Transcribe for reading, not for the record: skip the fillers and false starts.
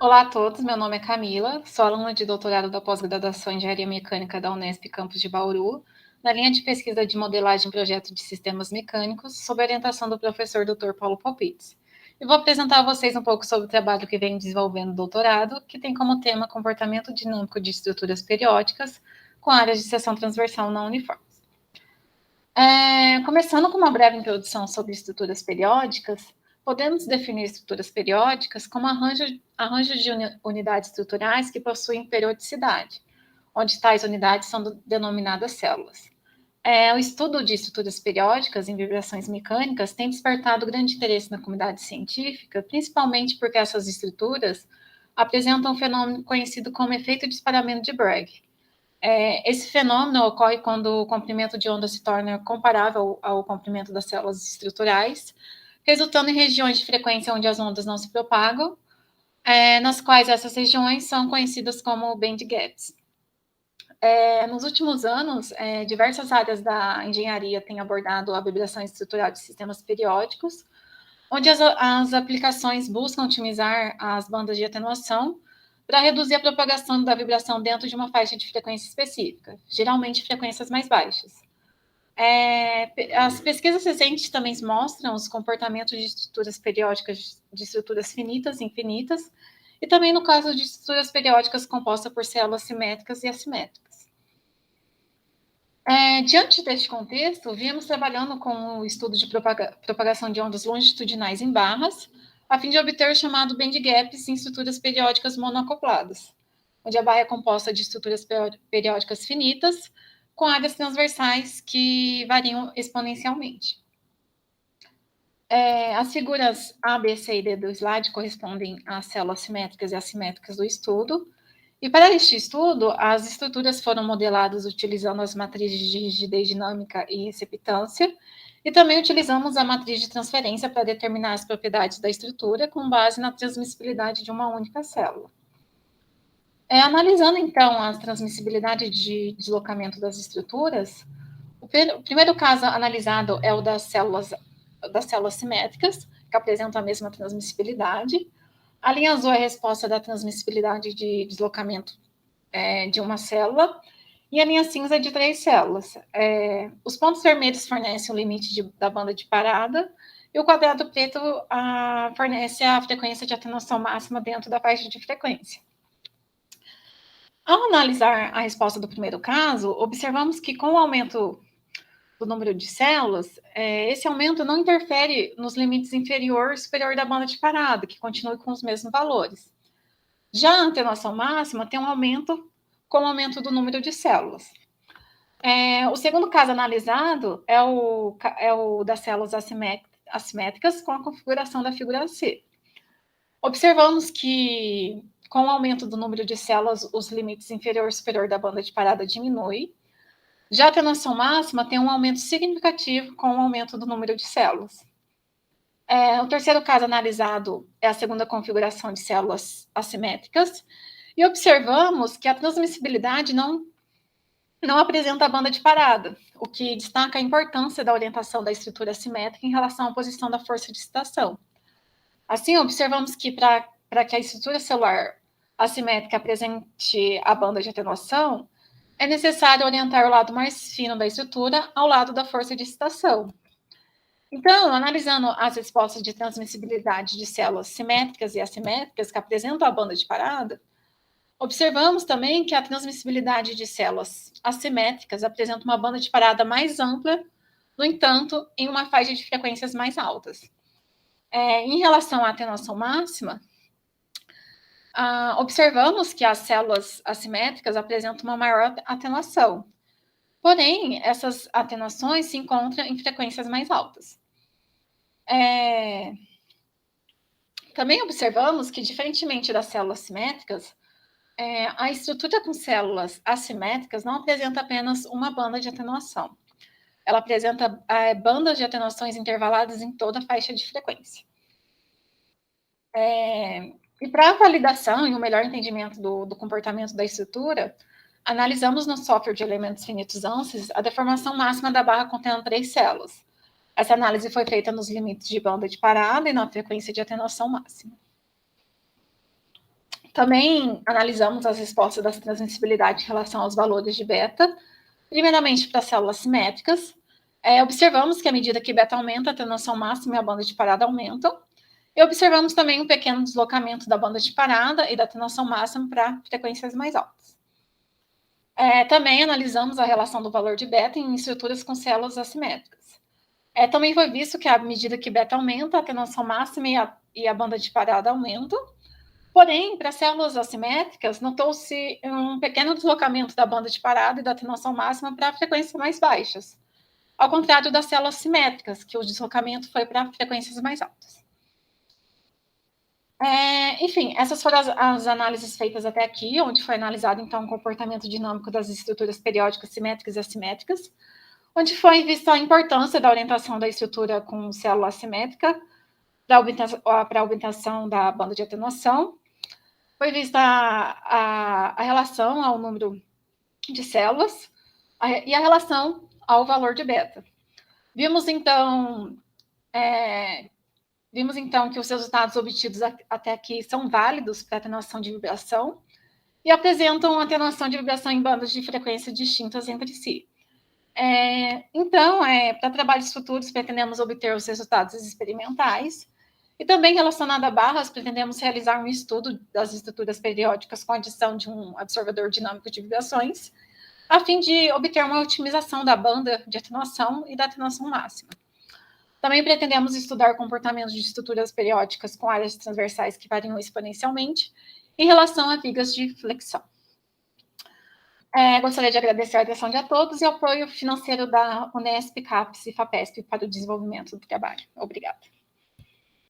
Olá a todos, meu nome é Camila, sou aluna de doutorado da pós-graduação em Engenharia Mecânica da Unesp Campus de Bauru, na linha de pesquisa de modelagem e projeto de sistemas mecânicos, sob a orientação do professor Dr. Paulo Palpites. E vou apresentar a vocês um pouco sobre o trabalho que venho desenvolvendo no doutorado, que tem como tema comportamento dinâmico de estruturas periódicas com áreas de seção transversal não uniformes. Começando com uma breve introdução sobre estruturas periódicas, podemos definir estruturas periódicas como arranjos de unidades estruturais que possuem periodicidade, onde tais unidades são denominadas células. O estudo de estruturas periódicas em vibrações mecânicas tem despertado grande interesse na comunidade científica, principalmente porque essas estruturas apresentam um fenômeno conhecido como efeito de espalhamento de Bragg. Esse fenômeno ocorre quando o comprimento de onda se torna comparável ao comprimento das células estruturais, resultando em regiões de frequência onde as ondas não se propagam, nas quais essas regiões são conhecidas como band gaps. Nos últimos anos, diversas áreas da engenharia têm abordado a vibração estrutural de sistemas periódicos, onde as aplicações buscam otimizar as bandas de atenuação para reduzir a propagação da vibração dentro de uma faixa de frequência específica, geralmente frequências mais baixas. As pesquisas recentes também mostram os comportamentos de estruturas periódicas de estruturas finitas e infinitas, e também no caso de estruturas periódicas compostas por células simétricas e assimétricas. Diante deste contexto, viemos trabalhando com o estudo de propagação de ondas longitudinais em barras, a fim de obter o chamado band gaps em estruturas periódicas monoacopladas, onde a barra é composta de estruturas periódicas finitas, com áreas transversais que variam exponencialmente. As figuras A, B, C e D do slide correspondem às células simétricas e assimétricas do estudo. E para este estudo, as estruturas foram modeladas utilizando as matrizes de rigidez dinâmica e receptância, e também utilizamos a matriz de transferência para determinar as propriedades da estrutura com base na transmissibilidade de uma única célula. Analisando, então, a transmissibilidade de deslocamento das estruturas, o primeiro caso analisado é o das células simétricas, que apresentam a mesma transmissibilidade. A linha azul é a resposta da transmissibilidade de deslocamento de uma célula, e a linha cinza é de 3 células. Os pontos vermelhos fornecem o limite da banda de parada, e o quadrado preto fornece a frequência de atenuação máxima dentro da faixa de frequência. Ao analisar a resposta do primeiro caso, observamos que com o aumento do número de células, esse aumento não interfere nos limites inferior e superior da banda de parada, que continue com os mesmos valores. Já a atenuação máxima tem um aumento com o aumento do número de células. O segundo caso analisado é o das células assimétricas com a configuração da figura C. Observamos que, com o aumento do número de células, os limites inferior e superior da banda de parada diminuem. Já a atenuação máxima tem um aumento significativo com o aumento do número de células. O terceiro caso analisado é a segunda configuração de células assimétricas, e observamos que a transmissibilidade não apresenta a banda de parada, o que destaca a importância da orientação da estrutura assimétrica em relação à posição da força de excitação. Assim, observamos que para que a estrutura celular assimétrica apresente a banda de atenuação, é necessário orientar o lado mais fino da estrutura ao lado da força de excitação. Então, analisando as respostas de transmissibilidade de células simétricas e assimétricas que apresentam a banda de parada, observamos também que a transmissibilidade de células assimétricas apresenta uma banda de parada mais ampla, no entanto, em uma faixa de frequências mais altas. Em relação à atenuação máxima, observamos que as células assimétricas apresentam uma maior atenuação. Porém, essas atenuações se encontram em frequências mais altas. Também observamos que, diferentemente das células simétricas, a estrutura com células assimétricas não apresenta apenas uma banda de atenuação. Ela apresenta bandas de atenuações intervaladas em toda a faixa de frequência. E para a validação e o melhor entendimento do comportamento da estrutura, analisamos no software de elementos finitos ANSYS a deformação máxima da barra contendo 3 células. Essa análise foi feita nos limites de banda de parada e na frequência de atenuação máxima. Também analisamos as respostas da transmissibilidade em relação aos valores de beta, primeiramente para células simétricas. Observamos que à medida que beta aumenta, a atenuação máxima e a banda de parada aumentam. E observamos também um pequeno deslocamento da banda de parada e da atenuação máxima para frequências mais altas. Também analisamos a relação do valor de beta em estruturas com células assimétricas. Também foi visto que à medida que beta aumenta, a atenuação máxima e a banda de parada aumentam. Porém, para células assimétricas, notou-se um pequeno deslocamento da banda de parada e da atenuação máxima para frequências mais baixas, ao contrário das células simétricas, que o deslocamento foi para frequências mais altas. Enfim, essas foram as análises feitas até aqui, onde foi analisado, então, o comportamento dinâmico das estruturas periódicas simétricas e assimétricas, onde foi vista a importância da orientação da estrutura com célula assimétrica para a obtenção da banda de atenuação. Foi vista a relação ao número de células e a relação ao valor de beta. Vimos, então, que os resultados obtidos até aqui são válidos para atenuação de vibração e apresentam atenuação de vibração em bandas de frequência distintas entre si. Então, para trabalhos futuros, pretendemos obter os resultados experimentais e também relacionado a barras, pretendemos realizar um estudo das estruturas periódicas com adição de um absorvedor dinâmico de vibrações, a fim de obter uma otimização da banda de atenuação e da atenuação máxima. Também pretendemos estudar comportamentos de estruturas periódicas com áreas transversais que variam exponencialmente em relação a vigas de flexão. Gostaria de agradecer a atenção de todos e o apoio financeiro da Unesp, CAPES e FAPESP para o desenvolvimento do trabalho. Obrigada.